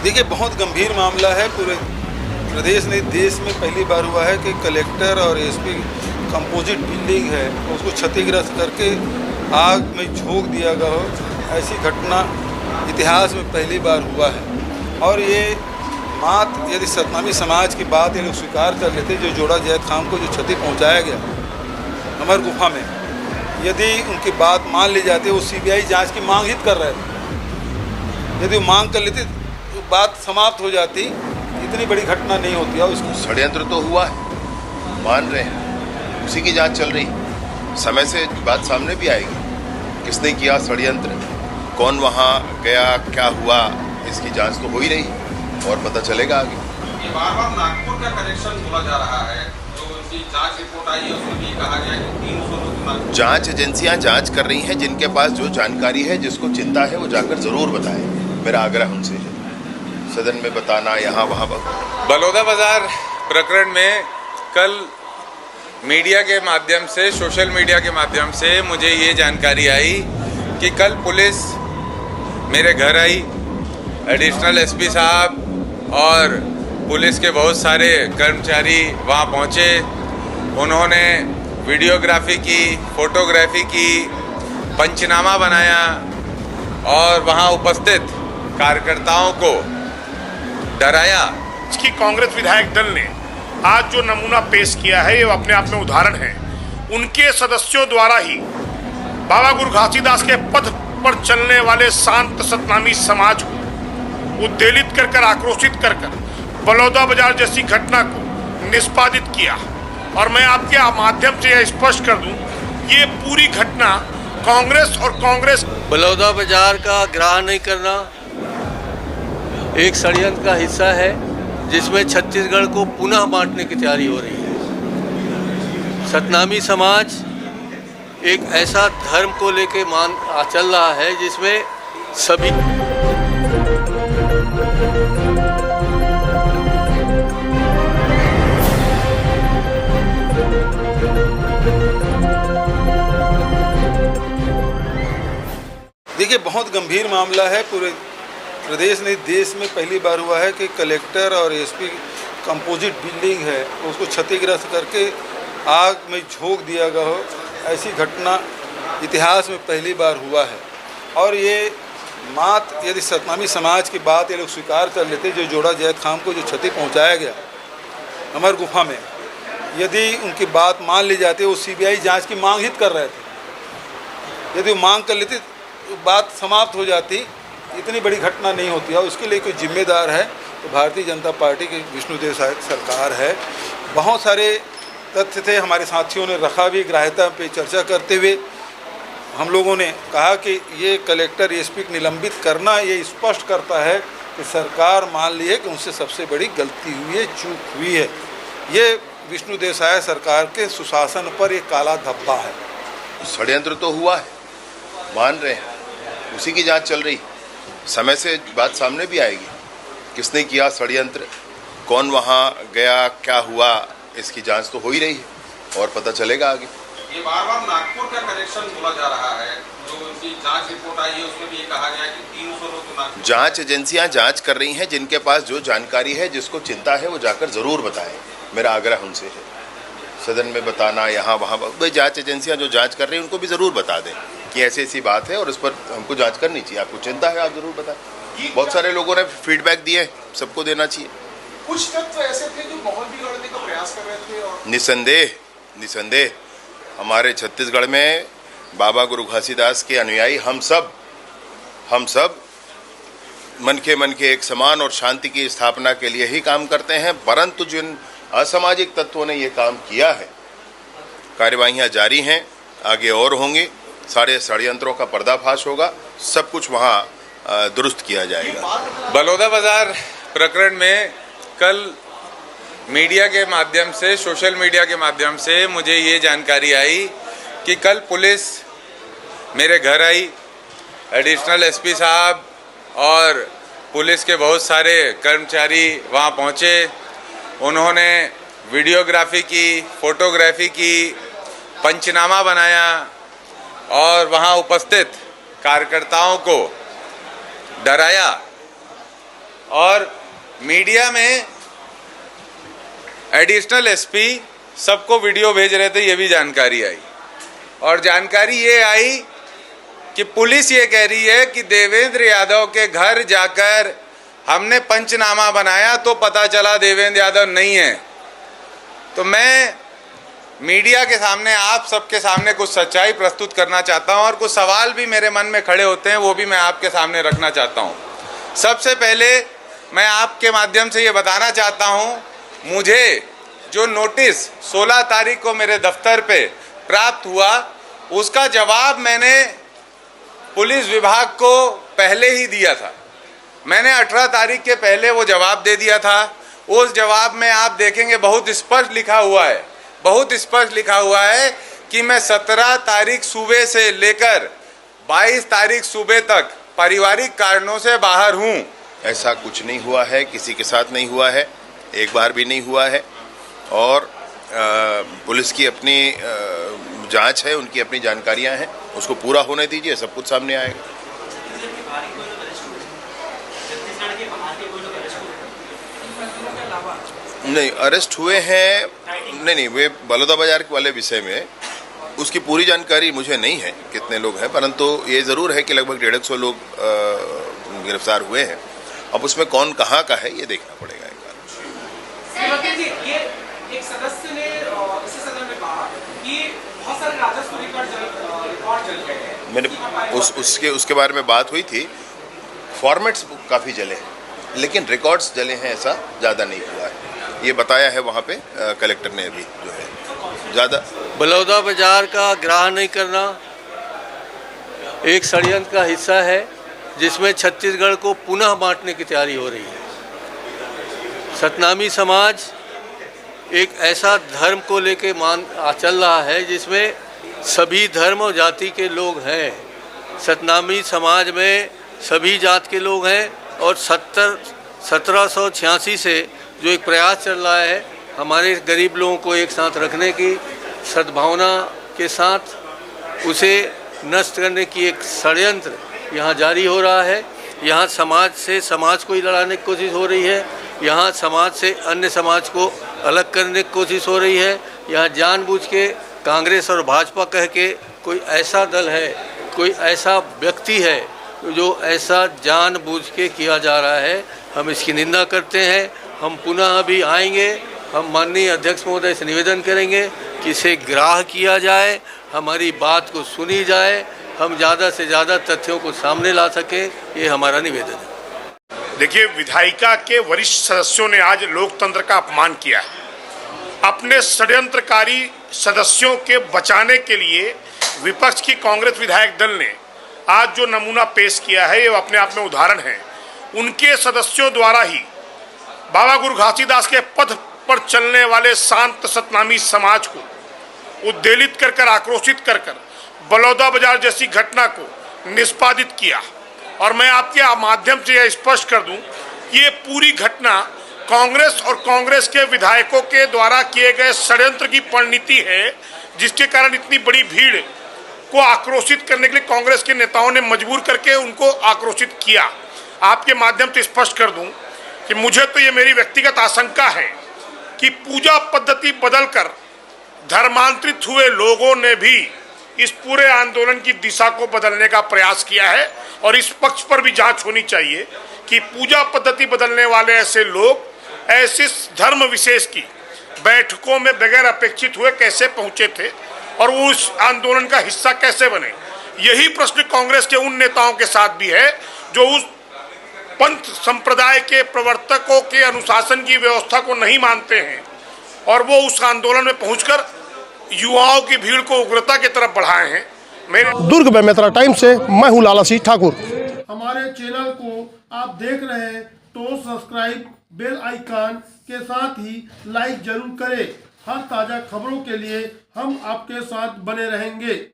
देखिए, बहुत गंभीर मामला है। पूरे प्रदेश नहीं, देश में पहली बार हुआ है कि कलेक्टर और एसपी कंपोजिट बिल्डिंग है उसको क्षतिग्रस्त करके आग में झोंक दिया गया हो। ऐसी घटना इतिहास में पहली बार हुआ है। और ये मात्र यदि सतनामी समाज की बात ये लोग स्वीकार कर लेते, जो जोड़ा जैद खान को जो क्षति पहुंचाया गया अमर गुफा में, यदि उनकी बात मान ली जाती, वो सीबीआई जांच की मांग ही कर रहे थे, यदि वो मांग कर लेती तो बात समाप्त हो जाती, इतनी बड़ी घटना नहीं होती। और उसको षड्यंत्र तो हुआ है, मान रहे हैं, उसी की जांच चल रही, समय से बात सामने भी आएगी। किसने किया षड्यंत्र, कौन वहाँ गया, क्या हुआ, इसकी जांच तो हो ही रही और पता चलेगा आगे। ये बार-बार नागपुर का कनेक्शन बोला जा रहा है, जो उनकी जांच रिपोर्ट आई है उसमें भी कहा गया कि 300 लोग। जांच एजेंसियां जांच कर रही हैं, जिनके पास जो जानकारी है, जिसको चिंता है, वो जाकर जरूर बताएं। मेरा आग्रह उनसे है, सदन में बताना, यहाँ वहाँ। बलौदाबाजार प्रकरण में कल मीडिया के माध्यम से, सोशल मीडिया के माध्यम से मुझे ये जानकारी आई कि कल पुलिस मेरे घर आई, एडिशनल एसपी साहब और पुलिस के बहुत सारे कर्मचारी वहाँ पहुँचे। उन्होंने वीडियोग्राफी की, फोटोग्राफी की, पंचनामा बनाया और वहाँ उपस्थित कार्यकर्ताओं को डराया। इसकी कांग्रेस विधायक दल ने आज जो नमूना पेश किया है, ये अपने आप में उदाहरण है। उनके सदस्यों द्वारा ही बाबा गुरु घासीदास के पथ पर चलने वाले शांत सतनामी समाज को उद्वेलित कर आक्रोशित कर बलौदाबाजार जैसी घटना को निष्पादित किया। और मैं आपके माध्यम से यह स्पष्ट कर दूं, ये पूरी घटना कांग्रेस और कांग्रेस बलौदाबाजार का ग्रहण नहीं करना एक षड्यंत्र का हिस्सा है, जिसमें छत्तीसगढ़ को पुनः बांटने की तैयारी हो रही है। सतनामी समाज एक ऐसा धर्म को लेके चल रहा है जिसमें सभी देखिए, बहुत गंभीर मामला है। पूरे प्रदेश नहीं, देश में पहली बार हुआ है कि कलेक्टर और एसपी कंपोजिट बिल्डिंग है उसको क्षतिग्रस्त करके आग में झोंक दिया गया हो। ऐसी घटना इतिहास में पहली बार हुआ है। और ये मात्र यदि सतनामी समाज की बात ये लोग स्वीकार कर लेते, जो जोड़ा जैद खान को जो क्षति पहुंचाया गया अमर गुफा में, यदि उनकी बात मान ली जाती, वो सीबीआई जांच की मांग ही कर रहे थे, यदि वो मांग कर लेती तो बात समाप्त हो जाती, इतनी बड़ी घटना नहीं होती। और उसके लिए कोई जिम्मेदार है तो भारतीय जनता पार्टी की विष्णुदेव साय सरकार है। बहुत सारे तथ्य थे, हमारे साथियों ने रखा भी, ग्राह्यता पे चर्चा करते हुए हम लोगों ने कहा कि ये कलेक्टर एसपी को निलंबित करना ये स्पष्ट करता है कि सरकार मान ली है कि उनसे सबसे बड़ी गलती हुई है, चूक हुई है। ये विष्णुदेव साय सरकार के सुशासन पर एक काला धब्बा है। षड्यंत्र तो हुआ है, मान रहे हैं, उसी की जांच चल रही, समय से बात सामने भी आएगी। किसने किया षड्यंत्र, कौन वहाँ गया, क्या हुआ, इसकी जांच तो हो ही रही है और पता चलेगा आगे। ये बार-बार नागपुर का कनेक्शन बोला जा रहा है, जो उनकी जांच रिपोर्ट आई है उसमें भी कहा गया कि 300 लोग नागपुर। जांच एजेंसियां जांच कर रही हैं, जिनके पास जो जानकारी है, जिसको चिंता है, वो जाकर जरूर बताएं। मेरा आग्रह उनसे है, सदन में बताना, यहाँ वहाँ। भाई जांच एजेंसियां जो जांच कर रही हैं उनको भी जरूर बता दें कि ऐसी ऐसी बात है और उस पर हमको जांच करनी चाहिए। आपको चिंता है, आप जरूर बताएं। बहुत सारे लोगों ने फीडबैक दिए, सबको देना चाहिए। कुछ तत्व ऐसे थे जो माहौल बिगाड़ने का प्रयास कर रहे थे। और निसंदेह हमारे छत्तीसगढ़ में बाबा गुरु घासीदास के अनुयायी हम सब मन के एक समान और शांति की स्थापना के लिए ही काम करते हैं। परंतु जिन असामाजिक तत्वों ने ये काम किया है, कार्यवाहियां जारी हैं, आगे और होंगी, सारे षड्यंत्रों का पर्दाफाश होगा, सब कुछ वहाँ दुरुस्त किया जाएगा। बलौदाबाजार प्रकरण में कल मीडिया के माध्यम से, सोशल मीडिया के माध्यम से मुझे ये जानकारी आई कि कल पुलिस मेरे घर आई, एडिशनल एसपी साहब और पुलिस के बहुत सारे कर्मचारी वहाँ पहुँचे। उन्होंने वीडियोग्राफी की, फोटोग्राफी की, पंचनामा बनाया और वहाँ उपस्थित कार्यकर्ताओं को डराया और मीडिया में एडिशनल एसपी सबको वीडियो भेज रहे थे, ये भी जानकारी आई। और जानकारी ये आई कि पुलिस ये कह रही है कि देवेंद्र यादव के घर जाकर हमने पंचनामा बनाया तो पता चला देवेंद्र यादव नहीं है। तो मैं मीडिया के सामने, आप सबके सामने कुछ सच्चाई प्रस्तुत करना चाहता हूं और कुछ सवाल भी मेरे मन में खड़े होते हैं, वो भी मैं आपके सामने रखना चाहता हूं। सबसे पहले मैं आपके माध्यम से ये बताना चाहता हूं, मुझे जो नोटिस 16 तारीख को मेरे दफ्तर पे प्राप्त हुआ, उसका जवाब मैंने पुलिस विभाग को पहले ही दिया था। मैंने 18 तारीख के पहले वो जवाब दे दिया था। उस जवाब में आप देखेंगे बहुत स्पष्ट लिखा हुआ है, बहुत स्पष्ट लिखा हुआ है कि मैं 17 तारीख सुबह से लेकर 22 तारीख सुबह तक पारिवारिक कारणों से बाहर हूँ। ऐसा कुछ नहीं हुआ है, किसी के साथ नहीं हुआ है, एक बार भी नहीं हुआ है। और पुलिस की अपनी जांच है, उनकी अपनी जानकारियां हैं, उसको पूरा होने दीजिए, सब कुछ सामने आएगा। नहीं, अरेस्ट हुए हैं, नहीं, वे बलौदा बाजार वाले विषय में उसकी पूरी जानकारी मुझे नहीं है कितने लोग हैं, परंतु ये ज़रूर है कि लगभग 150 लोग गिरफ्तार हुए हैं। अब उसमें कौन कहाँ का है ये देखना पड़ेगा एक बार। ये एक सदस्य ने इसी सदन में कहा कि बहुत सारे राजस्व रिकॉर्ड जल गए हैं। मैंने उसके बारे में बात हुई थी। फॉर्मेट्स काफ़ी जले हैं, लेकिन रिकॉर्ड्स जले हैं ऐसा ज़्यादा नहीं हुआ है, ये बताया है वहाँ पे कलेक्टर ने अभी जो है ज़्यादा। बलौदा बाजार का ग्राह नहीं करना एक षड्यंत्र का हिस्सा है जिसमें छत्तीसगढ़ को पुनः बांटने की तैयारी हो रही है। सतनामी समाज एक ऐसा धर्म को लेके चल रहा है जिसमें सभी धर्म और जाति के लोग हैं। सतनामी समाज में सभी जात के लोग हैं और 1786 से जो एक प्रयास चल रहा है हमारे गरीब लोगों को एक साथ रखने की सद्भावना के साथ उसे नष्ट करने की एक षड्यंत्र यहाँ जारी हो रहा है। यहाँ समाज से समाज को ही लड़ाने की कोशिश हो रही है, यहाँ समाज से अन्य समाज को अलग करने की कोशिश हो रही है। यहाँ जानबूझ के कांग्रेस और भाजपा कह के कोई ऐसा दल है, कोई ऐसा व्यक्ति है जो ऐसा जानबूझ के किया जा रहा है। हम इसकी निंदा करते हैं। हम पुनः अभी आएंगे, हम माननीय अध्यक्ष महोदय से निवेदन करेंगे कि इसे ग्राह्य किया जाए, हमारी बात को सुनी जाए, हम ज़्यादा से ज़्यादा तथ्यों को सामने ला सकें, ये हमारा निवेदन है। देखिए, विधायिका के वरिष्ठ सदस्यों ने आज लोकतंत्र का अपमान किया है। अपने षड्यंत्रकारी सदस्यों के बचाने के लिए विपक्ष की कांग्रेस विधायक दल ने आज जो नमूना पेश किया है, ये अपने आप में उदाहरण है। उनके सदस्यों द्वारा ही बाबा गुरु घासीदास के पथ पर चलने वाले शांत सतनामी समाज को उद्वेलित कर आक्रोशित कर बलौदा बाजार जैसी घटना को निष्पादित किया। और मैं आपके माध्यम से यह स्पष्ट कर दूं कि ये पूरी घटना कांग्रेस और कांग्रेस के विधायकों के द्वारा किए गए षड्यंत्र की परिणति है, जिसके कारण इतनी बड़ी भीड़ को आक्रोशित करने के लिए कांग्रेस के नेताओं ने मजबूर करके उनको आक्रोशित किया। आपके माध्यम से स्पष्ट कर दूं कि मुझे तो ये मेरी व्यक्तिगत आशंका है कि पूजा पद्धति बदलकर धर्मांतरित हुए लोगों ने भी इस पूरे आंदोलन की दिशा को बदलने का प्रयास किया है। और इस पक्ष पर भी जांच होनी चाहिए कि पूजा पद्धति बदलने वाले ऐसे लोग ऐसे धर्म विशेष की बैठकों में बगैर अपेक्षित हुए कैसे पहुंचे थे और वो उस आंदोलन का हिस्सा कैसे बने। यही प्रश्न कांग्रेस के उन नेताओं के साथ भी है जो उस पंथ संप्रदाय के प्रवर्तकों के अनुशासन की व्यवस्था को नहीं मानते हैं और वो उस आंदोलन में पहुंचकर युवाओं की भीड़ को उग्रता की तरफ बढ़ाए हैं। मेरे दुर्ग बेमेतरा टाइम से मैं हूं लाला सिंह ठाकुर। हमारे चैनल को आप देख रहे हैं तो सब्सक्राइब, बेल आइकन के साथ ही लाइक जरूर करें। हर ताजा खबरों के लिए हम आपके साथ बने रहेंगे।